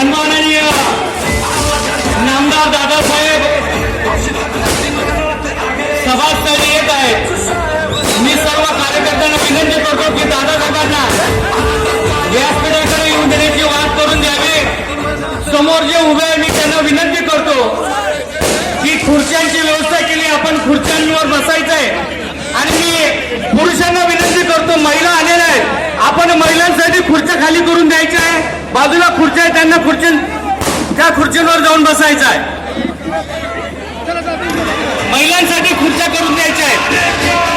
सन्माननीय नामदार दादासाहेब सभास्थळी येत आहेत। मी सर्व कार्यकर्त्यांना विनंती करतो की दादासाहेबांना व्यासपीठाकडे येऊन देण्याची वाट करून द्यावी। समोर जे उभे आहे मी त्यांना विनंती करतो की खुर्च्यांची व्यवस्था केली, आपण खुर्च्यांवर बसायचं आहे। आणि मी पुरुषांना विनंती करतो, महिला आलेल्या आहेत, आपण महिलांसाठी खुर्च्या खाली करून द्यायच्या आहे। बाजूला खुर्च्या आहे, त्यांना त्या खुर्च्यांवर जाऊन बसायचं आहे। महिलांसाठी खुर्च्या करून द्यायच्या आहेत।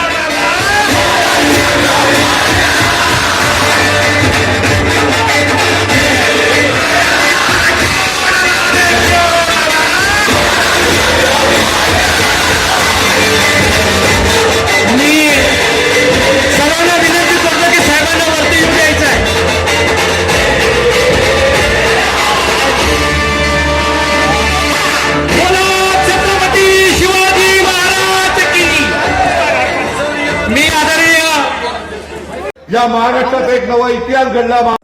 या महाराष्ट्रात एक नवा इतिहास घडला।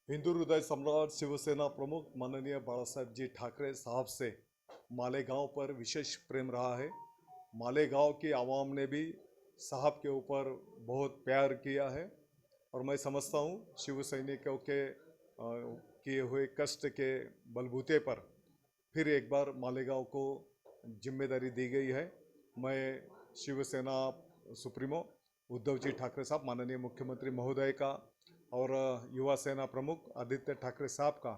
हिंदू हृदय सम्राट शिवसेना प्रमुख माननीय बाळासाहेब जी ठाकरे साहब से मालेगांव पर विशेष प्रेम रहा है। मालेगांव की आवाम ने भी साहब के ऊपर बहुत प्यार किया है और मैं समझता हूँ शिव सैनिकों के किए हुए कष्ट के बलबूते पर फिर एक बार मालेगांव को जिम्मेदारी दी गई है। मैं शिवसेना सुप्रीमो उद्धव जी ठाकरे साहब, माननीय मुख्यमंत्री महोदय का और युवा सेना प्रमुख आदित्य ठाकरे साहब का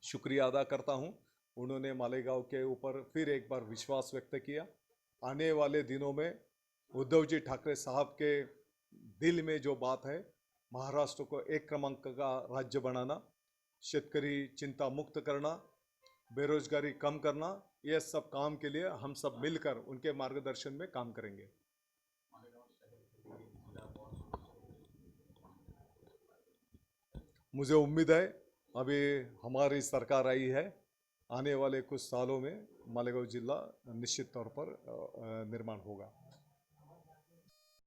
शुक्रिया अदा करता हूं। उन्होंने मालेगांव के ऊपर फिर एक बार विश्वास व्यक्त किया। आने वाले दिनों में उद्धव जी ठाकरे साहब के दिल में जो बात है, महाराष्ट्र को एक क्रमांक का राज्य बनाना, शेतकरी चिंता मुक्त करना, बेरोजगारी कम करना, ये सब काम के लिए हम सब मिलकर उनके मार्गदर्शन में काम करेंगे। मुझे उम्मीद है अभी हमारी सरकार आई है, आने वाले कुछ सालों में मालेगांव जिला निश्चित तौर पर निर्माण होगा।